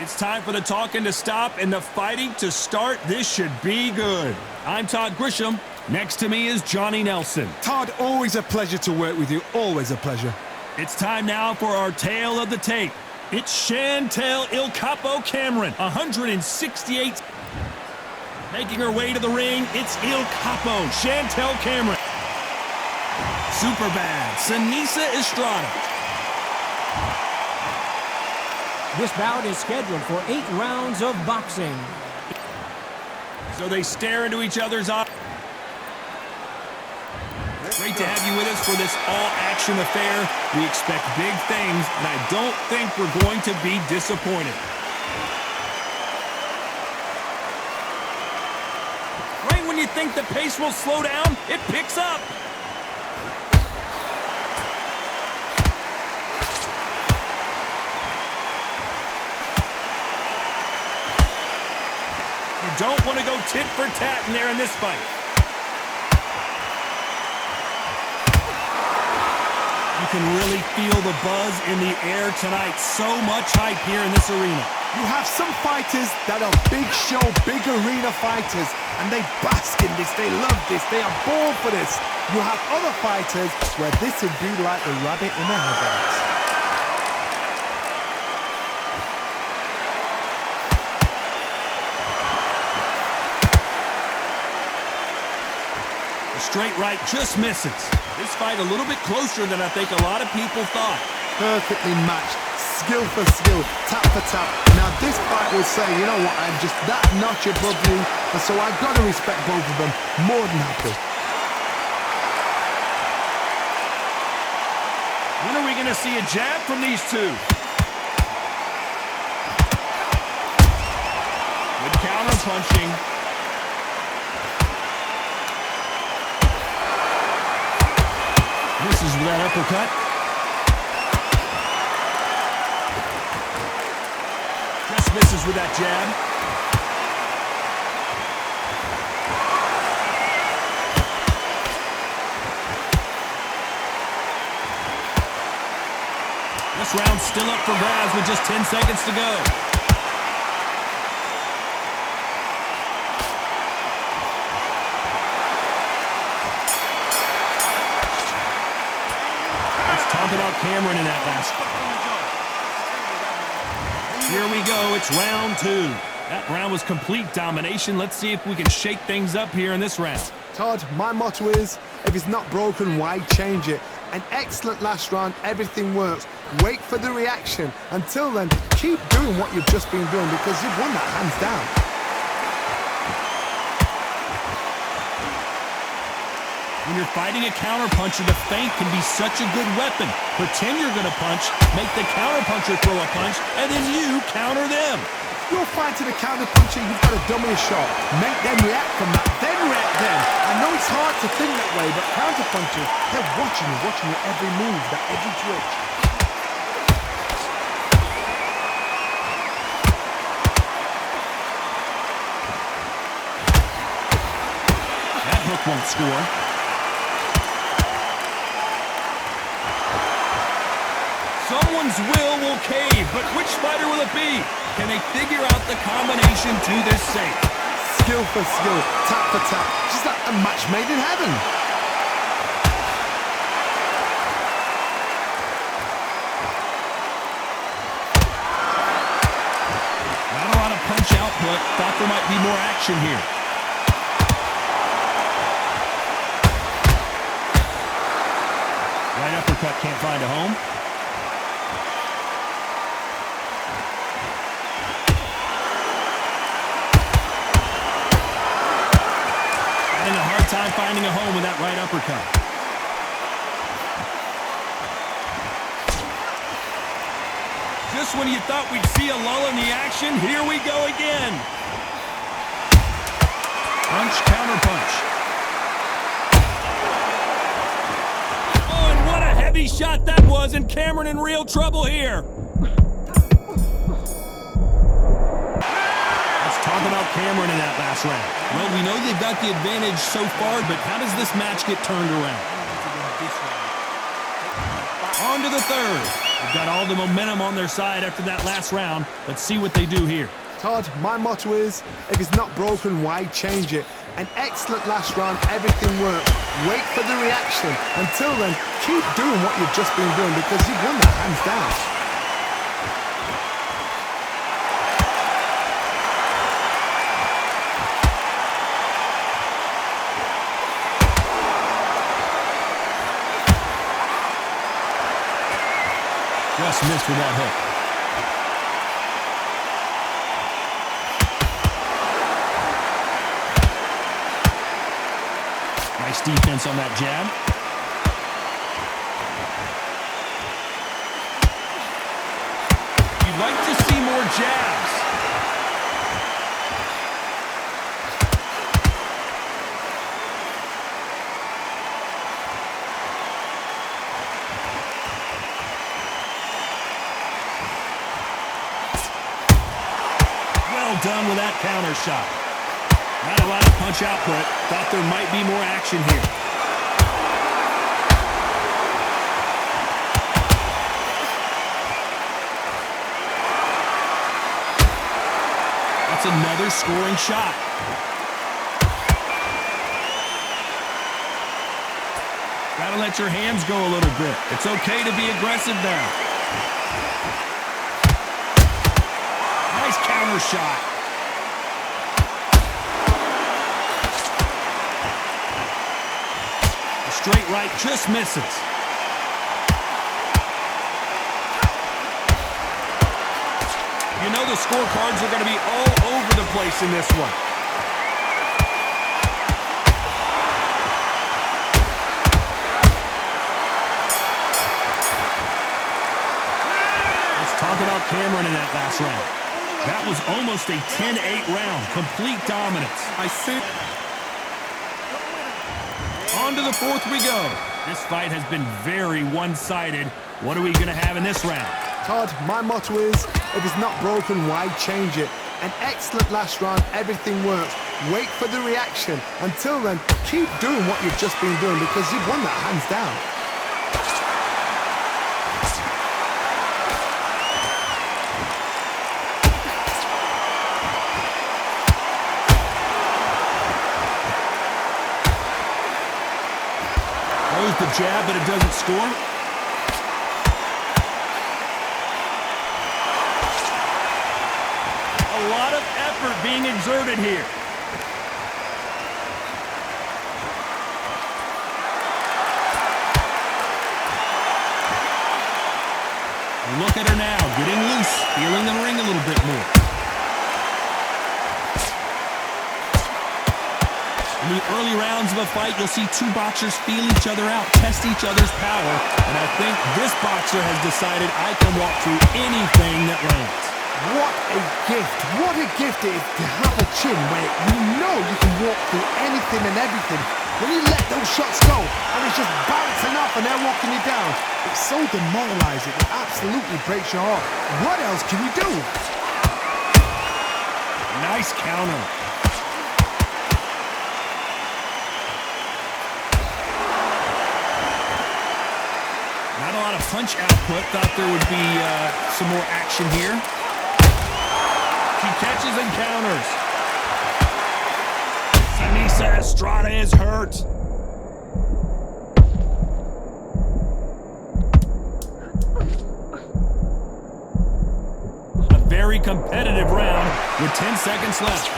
It's time for the talking to stop and the fighting to start. This should be good. I'm Todd Grisham. Next to me is Johnny Nelson. Todd, always a pleasure to work with you. Always a pleasure. It's time now for our tale of the tape. It's Chantel Il Capo Cameron, 168. Making her way to the ring, it's Il Capo, Chantel Cameron. Superbad, Seniesa Estrada. This bout is scheduled for 8 rounds of boxing. So they stare into each other's eyes. Great to have you with us for this all-action affair. We expect big things, and I don't think we're going to be disappointed. Right when you think the pace will slow down, it picks up. You don't want to go tit for tat in there in this fight. You can really feel the buzz in the air tonight. So much hype here in this arena. You have some fighters that are big show, big arena fighters, and they bask in this, they love this, they are born for this. You have other fighters where this would be like the rabbit in the headlights. Straight right just misses. This fight a little bit closer than I think a lot of people thought. Perfectly matched, skill for skill, tap for tap. Now this fight will say, you know what, I'm just that notch above me, and so I've got to respect both of them more than happy. When are we going to see a jab from these two? Good counter punching. Misses with that uppercut. Just misses with that jab. This round's still up for grabs with just 10 seconds to go. About Cameron in that last. Here we go. It's round 2. That round was complete domination. Let's see if we can shake things up here in this round. Todd, my motto is, if it's not broken, why change it? An excellent last round. Everything works. Wait for the reaction. Until then, keep doing what you've just been doing because you've won that hands down. When you're fighting a counterpuncher, the feint can be such a good weapon. Pretend you're going to punch, make the counterpuncher throw a punch, and then you counter them. You're fighting a counterpuncher, you've got to dummy a shot. Make them react from that, then react then. I know it's hard to think that way, but counterpunchers, they're watching your every move, that every twitch. That hook won't score. Someone's will cave, but which fighter will it be? Can they figure out the combination to this safe? Skill for skill, tap for tap, just like a match made in heaven. Not a lot of punch output. Thought there might be more action here. Right uppercut can't find a home. Time finding a home with that right uppercut. Just when you thought we'd see a lull in the action, here we go again. Punch, counter punch. Oh, and what a heavy shot that was, and Cameron in real trouble here. Talk about Cameron in that last round. Well, we know they've got the advantage so far, but how does this match get turned around? On to the third. They've got all the momentum on their side after that last round. Let's see what they do here. Todd, my motto is, if it's not broken, why change it? An excellent last round, everything worked. Wait for the reaction. Until then, keep doing what you've just been doing because you've won that hands down. Just missed with that hook. Nice defense on that jab. You'd like to see more jabs. Well done with that counter shot. Not a lot of punch output. Thought there might be more action here. That's another scoring shot. Gotta let your hands go a little bit. It's okay to be aggressive there. Nice counter shot. Straight right just misses. You know the scorecards are going to be all over the place in this one. Let's talk about Cameron in that last round. That was almost a 10-8 round. Complete dominance. I think... On to the fourth we go. This fight has been very one-sided. What are we going to have in this round? Todd, my motto is, if it's not broken, why change it? An excellent last round, everything works. Wait for the reaction. Until then, keep doing what you've just been doing because you've won that hands down. Throws the jab, but it doesn't score. A lot of effort being exerted here. Look at her now, getting loose, feeling the ring a little bit more. In the early rounds of a fight, you'll see two boxers feel each other out, test each other's power, and I think this boxer has decided I can walk through anything that lands. What a gift. What a gift it is to have a chin where you know you can walk through anything and everything. When you let those shots go and it's just bouncing off and they're walking you down, it's so demoralizing. It absolutely breaks your heart. What else can you do? Nice counter. Not a lot of punch output. Thought there would be some more action here. She catches and counters. Seniesa Estrada is hurt. A very competitive round with 10 seconds left.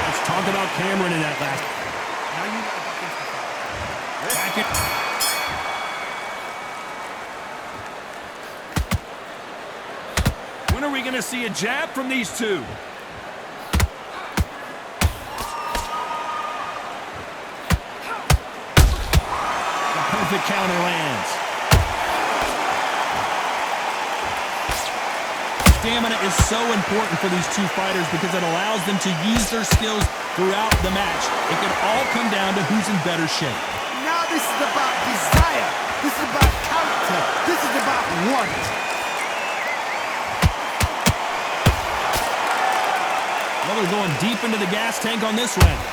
Let's talk about Cameron in that last. Now you got Back it. When are we going to see a jab from these two? The perfect counter lands. Stamina is so important for these two fighters because it allows them to use their skills throughout the match. It can all come down to who's in better shape. Now this is about desire. This is about character. This is about want. Well, they're going deep into the gas tank on this round.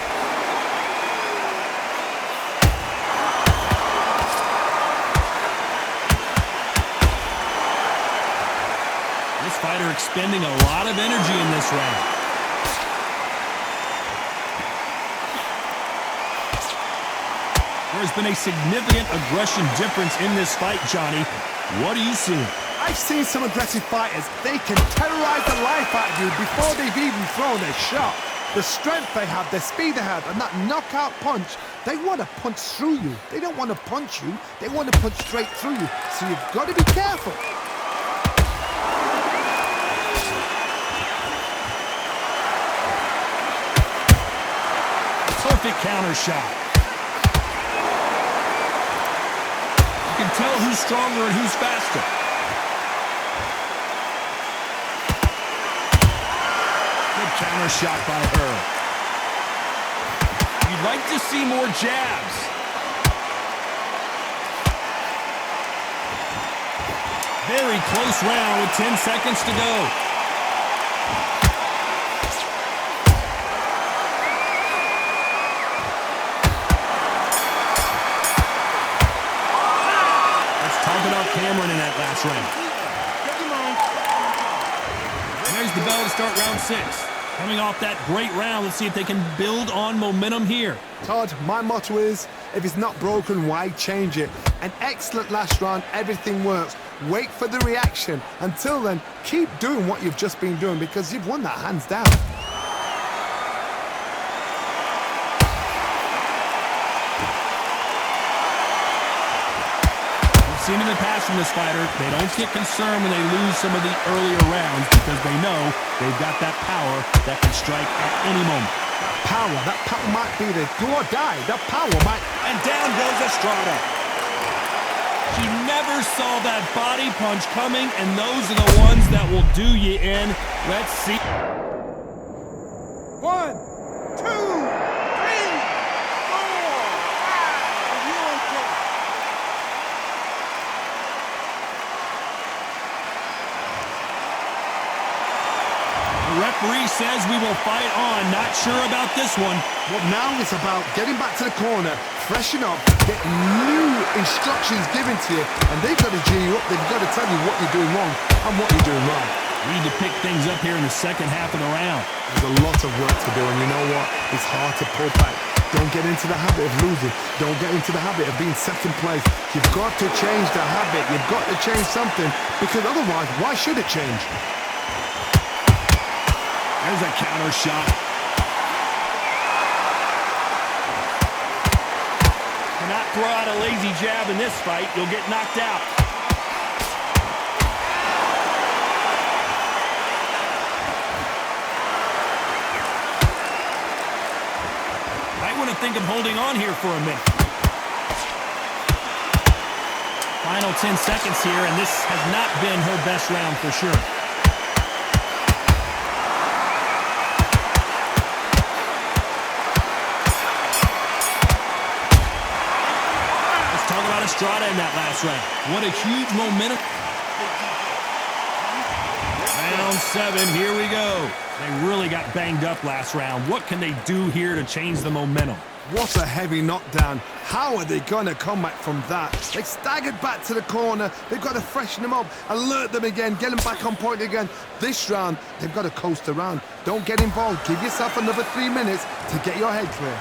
fighter expending a lot of energy in this round. There's been a significant aggression difference in this fight, Johnny. What are you seeing? I've seen some aggressive fighters. They can terrorize the life out of you before they've even thrown a shot. The strength they have, the speed they have, and that knockout punch, they want to punch through you. They don't want to punch you. They want to punch straight through you. So you've got to be careful. Perfect counter shot. You can tell who's stronger and who's faster. Good counter shot by her. You'd like to see more jabs. Very close round with 10 seconds to go. Cameron in that last round. And there's the bell to start round 6. Coming off that great round, let's see if they can build on momentum here. Todd, my motto is, if it's not broken, why change it? An excellent last round, everything works. Wait for the reaction. Until then, keep doing what you've just been doing because you've won that hands down. Seen in the past from this fighter, they don't get concerned when they lose some of the earlier rounds because they know they've got that power that can strike at any moment. That power might be the do or die. That power might... And down goes Estrada. She never saw that body punch coming, and those are the ones that will do you in. Let's see. 1, 2, 3, 4, 5. The referee says we will fight on. Not sure about this one. Well, now it's about getting back to the corner, freshen up, get new instructions given to you, and they've got to G you up. They've got to tell you what you're doing wrong and what you're doing right. We need to pick things up here in the second half of the round. There's a lot of work to do, and you know what? It's hard to pull back. Don't get into the habit of losing. Don't get into the habit of being second place. You've got to change the habit. You've got to change something, because otherwise, why should it change? There's a counter shot. Cannot throw out a lazy jab in this fight. You'll get knocked out. Might want to think of holding on here for a minute. Final 10 seconds here, and this has not been her best round for sure. Estrada in that last round. What a huge momentum. Round 7, here we go. They really got banged up last round. What can they do here to change the momentum? What a heavy knockdown. How are they going to come back from that? They staggered back to the corner. They've got to freshen them up, alert them again, get them back on point again. This round, they've got to coast around. Don't get involved. Give yourself another 3 minutes to get your head clear.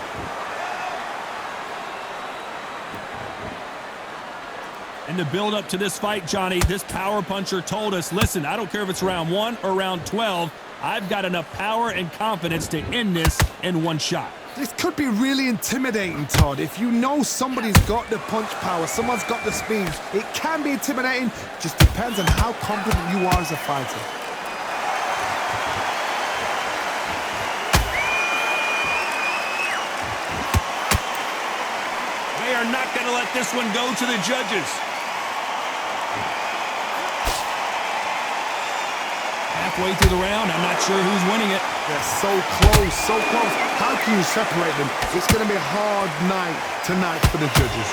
In the build-up to this fight, Johnny, this power puncher told us, listen, I don't care if it's round 1 or round 12, I've got enough power and confidence to end this in one shot. This could be really intimidating, Todd. If you know somebody's got the punch power, someone's got the speed, it can be intimidating. Just depends on how confident you are as a fighter. They are not going to let this one go to the judges. Halfway through the round, I'm not sure who's winning it. They're so close, so close. How can you separate them? It's going to be a hard night tonight for the judges.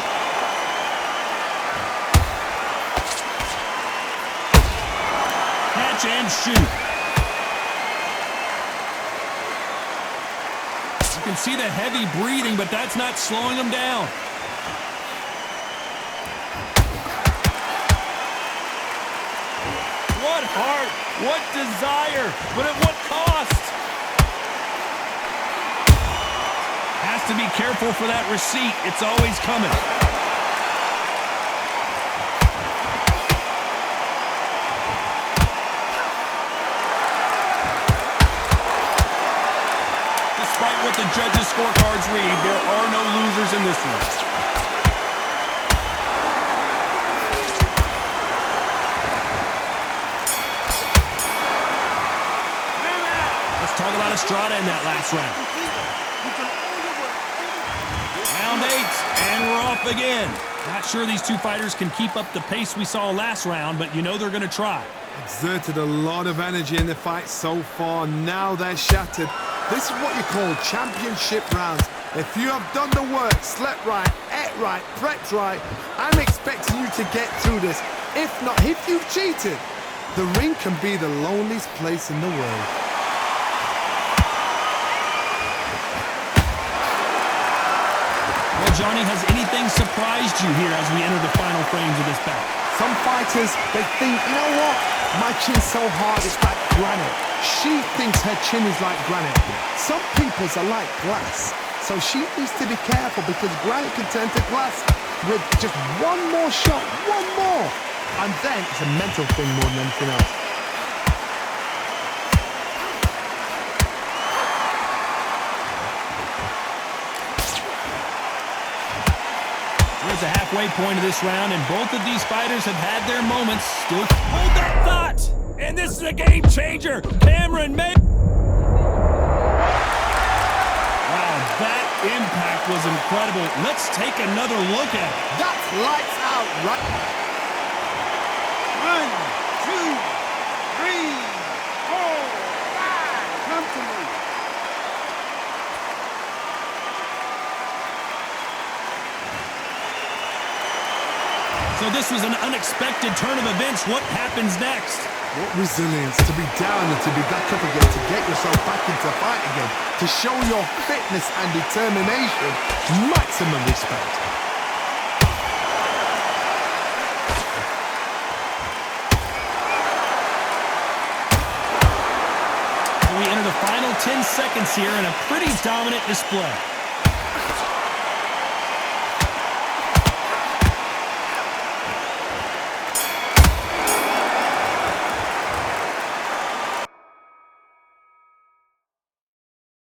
Catch and shoot. You can see the heavy breathing, but that's not slowing them down. What heart, what desire, but at what cost? Has to be careful for that receipt. It's always coming. Despite what the judges' scorecards read, there are no losers in this one. Let's talk about Estrada in that last round. Round 8, and we're off again. Not sure these two fighters can keep up the pace we saw last round, but you know they're going to try. Exerted a lot of energy in the fight so far. Now they're shattered. This is what you call championship rounds. If you have done the work, slept right, ate right, prepped right, I'm expecting you to get through this. If not, if you've cheated, the ring can be the loneliest place in the world. Well, Johnny, has anything surprised you here as we enter the final frames of this bout? Some fighters, they think, you know what? My chin's so hard, it's like granite. She thinks her chin is like granite. Some people's are like glass. So she needs to be careful because granite can turn to glass with just one more shot, one more. And then it's a mental thing more than anything else. We're at the halfway point of this round, and both of these fighters have had their moments. Still hold that thought! And this is a game changer! Cameron May... Wow, that impact was incredible. Let's take another look at it. That's lights out, right? 1, 2, 3, 4, 5. Come to me. So this was an unexpected turn of events. What happens next? What resilience to be down and to be back up again, to get yourself back into fight again, to show your fitness and determination. Maximum respect. We enter the final 10 seconds here in a pretty dominant display.